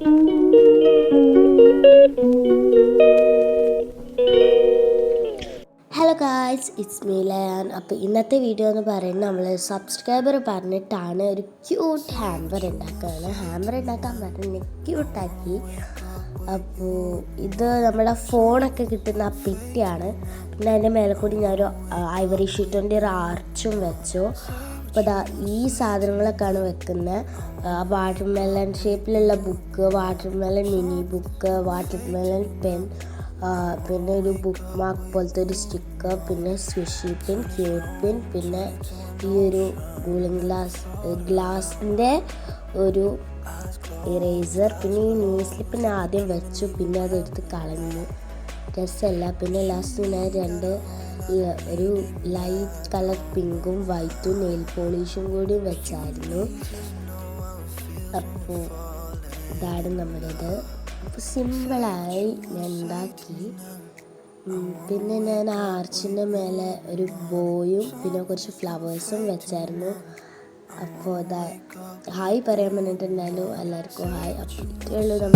Hello guys, it's me Layan. അപ്പോൾ ഇന്നത്തെ video എന്ന് പറയുന്നത് നമ്മൾ സബ്സ്ക്രൈബർ പറഞ്ഞിട്ടാണ് ഒരു ക്യൂട്ട് ഹാമ്പർ ഉണ്ടാക്കുകയാണ്. ഹാമ്പർ ഉണ്ടാക്കാൻ പറഞ്ഞ് ക്യൂട്ടാക്കി. അപ്പോൾ ഇത് നമ്മുടെ ഫോണൊക്കെ കിട്ടുന്ന ആ പെട്ടിയാണ്. പിന്നെ അതിൻ്റെ മേലെ കൂടി ഞാനൊരു ഐവറി ഷീറ്റിൻ്റെ ഒരു ആർച്ചും വെച്ചു. അപ്പോൾ ഈ സാധനങ്ങളൊക്കെയാണ് വെക്കുന്നത്. വാട്ടർ മെലൺ ഷേപ്പിലുള്ള book, water melon mini book, water melon pen, പിന്നെ ഒരു ബുക്ക് മാർക്ക് പോലത്തെ ഒരു സ്റ്റിക്കർ, പിന്നെ സ്വിഷി പിൻ, ക്യൂട്ട് പിൻ, പിന്നെ ഈ ഒരു കൂളിംഗ് ഗ്ലാസിൻ്റെ ഒരു ഇറേസർ, പിന്നെ ഈ ന്യൂ സ്ലിപ്പിന് ആദ്യം വെച്ചു, പിന്നെ അതെടുത്ത് കളഞ്ഞു, രസമല്ല. പിന്നെ ലാസ്റ്റ് ഞാൻ ഒരു ലൈറ്റ് കളർ പിങ്കും വൈറ്റും നെയിൽ പോളിഷും കൂടി വെച്ചായിരുന്നു. അപ്പോൾ ഇതാണ് നമ്മുടേത്. അപ്പോൾ സിമ്പിളായി ഞാൻ ഉണ്ടാക്കി. പിന്നെ ഞാൻ ആ ആർച്ചിൻ്റെ മേലെ ഒരു ബോയും പിന്നെ കുറച്ച് ഫ്ലവേഴ്സും വെച്ചായിരുന്നു. അപ്പോൾ ഹായ് പറയാൻ വേണ്ടിയിട്ടുണ്ടായിരുന്നു എല്ലാവർക്കും ഹായ്. അപ്പോൾ ഇത്രയേ ഉള്ളൂ.